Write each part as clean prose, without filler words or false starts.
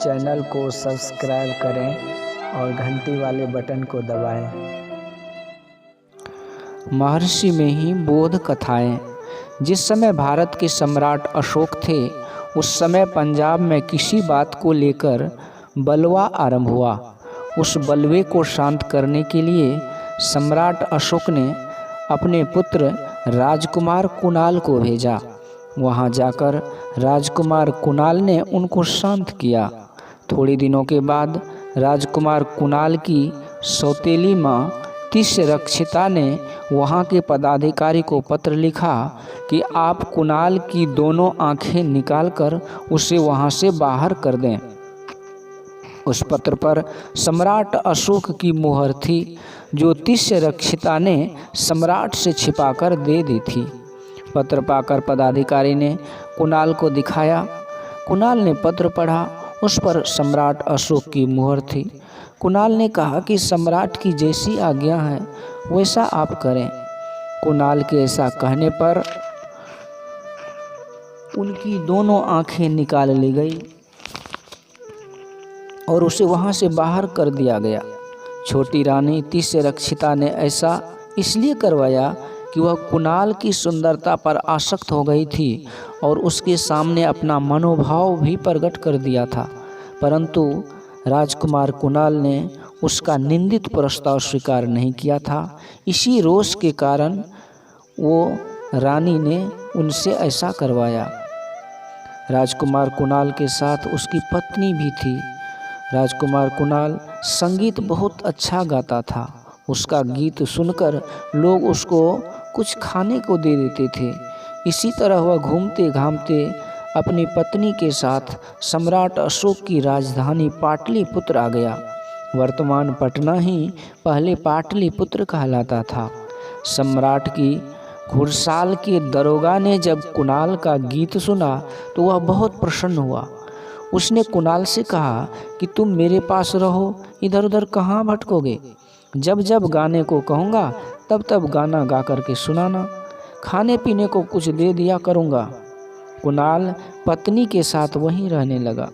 Channel को subscribe करें और घंटी वाले बटन को दबाएं। महर्षि में ही बोध कथाएं। जिस समय भारत के सम्राट अशोक थे, उस समय पंजाब में किसी बात को लेकर बलवा आरंभ हुआ। उस बलवे को शांत करने के लिए सम्राट अशोक ने अपने पुत्र राजकुमार कुणाल को भेजा। वहां जाकर राजकुमार कुणाल ने उनको शांत किया। थोड़े दिनों के बाद राजकुमार कुणाल की सौतेली माँ तिष्यरक्षिता ने वहां के पदाधिकारी को पत्र लिखा कि आप कुणाल की दोनों आंखें निकालकर उसे वहां से बाहर कर दें। उस पत्र पर सम्राट अशोक की मुहर थी, जो तिष्यरक्षिता ने सम्राट से छिपाकर दे दी थी। पत्र पाकर पदाधिकारी ने कुणाल को दिखाया। कुणाल ने पत्र पढ़ा। उस पर सम्राट अशोक की मुहर थी। कुणाल ने कहा कि सम्राट की जैसी आज्ञा है वैसा आप करें। कुणाल के ऐसा कहने पर उनकी दोनों आंखें निकाल ली गई और उसे वहां से बाहर कर दिया गया। छोटी रानी तिष्यरक्षिता ने ऐसा इसलिए करवाया कि वह कुणाल की सुंदरता पर आसक्त हो गई थी और उसके सामने अपना मनोभाव भी प्रकट कर दिया था। परंतु राजकुमार कुणाल ने उसका निंदित प्रस्ताव स्वीकार नहीं किया था। इसी रोष के कारण वो रानी ने उनसे ऐसा करवाया। राजकुमार कुणाल के साथ उसकी पत्नी भी थी। राजकुमार कुणाल संगीत बहुत अच्छा गाता था। उसका गीत सुनकर लोग उसको कुछ खाने को दे देते थे। इसी तरह वह घूमते घामते अपनी पत्नी के साथ सम्राट अशोक की राजधानी पाटलिपुत्र आ गया। वर्तमान पटना ही पहले पाटलिपुत्र कहलाता था। सम्राट की घुड़साल के दरोगा ने जब कुणाल का गीत सुना तो वह बहुत प्रसन्न हुआ। उसने कुणाल से कहा कि तुम मेरे पास रहो, इधर उधर कहाँ भटकोगे। जब जब गाने को कहूँगा तब तब गाना गा कर के सुनाना। खाने पीने को कुछ दे दिया करूँगा। कुणाल पत्नी के साथ वहीं रहने लगा।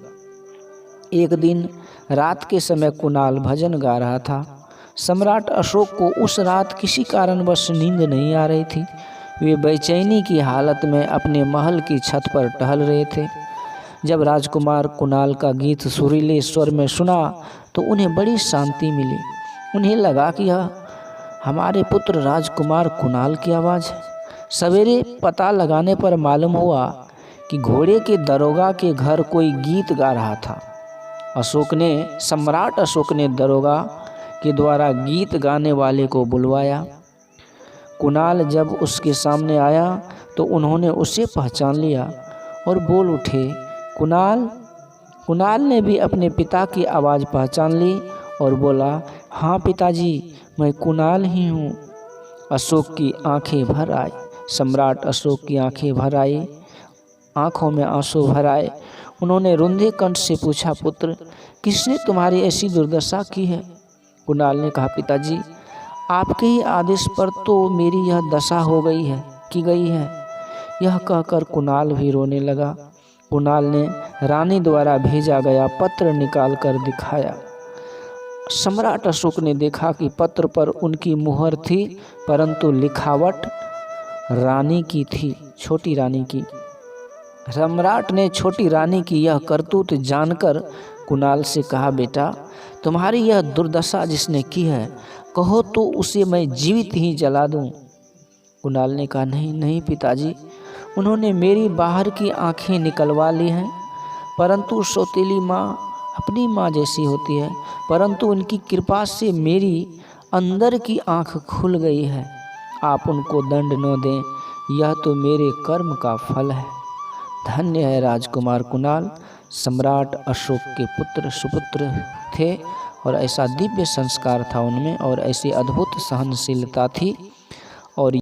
एक दिन रात के समय कुणाल भजन गा रहा था। सम्राट अशोक को उस रात किसी कारणवश नींद नहीं आ रही थी। वे बेचैनी की हालत में अपने महल की छत पर टहल रहे थे। जब राजकुमार कुणाल का गीत सुरीले स्वर में सुना तो उन्हें बड़ी शांति मिली। उन्हें लगा कि यह हमारे पुत्र राजकुमार कुणाल की आवाज़ है। सवेरे पता लगाने पर मालूम हुआ कि घोड़े के दरोगा के घर कोई गीत गा रहा था। सम्राट अशोक ने दरोगा के द्वारा गीत गाने वाले को बुलवाया। कुणाल जब उसके सामने आया तो उन्होंने उसे पहचान लिया और बोल उठे, कुणाल। कुणाल ने भी अपने पिता की आवाज़ पहचान ली और बोला, हाँ पिताजी, मैं कुणाल ही हूँ। अशोक की आंखें भर आई। सम्राट अशोक की आंखें भर आई, आंखों में आंसू भर आए। उन्होंने रुंधे कंठ से पूछा, पुत्र, किसने तुम्हारी ऐसी दुर्दशा की है। कुणाल ने कहा, पिताजी, आपके ही आदेश पर तो मेरी यह दशा हो गई है की गई है। यह कहकर कुणाल भी रोने लगा। कुणाल ने रानी द्वारा भेजा गया पत्र निकाल कर दिखाया। सम्राट अशोक ने देखा कि पत्र पर उनकी मुहर थी, परंतु लिखावट रानी की थी, छोटी रानी की। सम्राट ने छोटी रानी की यह करतूत जानकर कुणाल से कहा, बेटा, तुम्हारी यह दुर्दशा जिसने की है, कहो तो उसे मैं जीवित ही जला दूं। कुणाल ने कहा, नहीं नहीं पिताजी, उन्होंने मेरी बाहर की आंखें निकलवा ली हैं, परंतु सौतेली माँ अपनी माँ जैसी होती है, परंतु उनकी कृपा से मेरी अंदर की आंख खुल गई है। आप उनको दंड न दें, यह तो मेरे कर्म का फल है। धन्य है राजकुमार कुणाल। सम्राट अशोक के पुत्र सुपुत्र थे और ऐसा दिव्य संस्कार था उनमें और ऐसी अद्भुत सहनशीलता थी और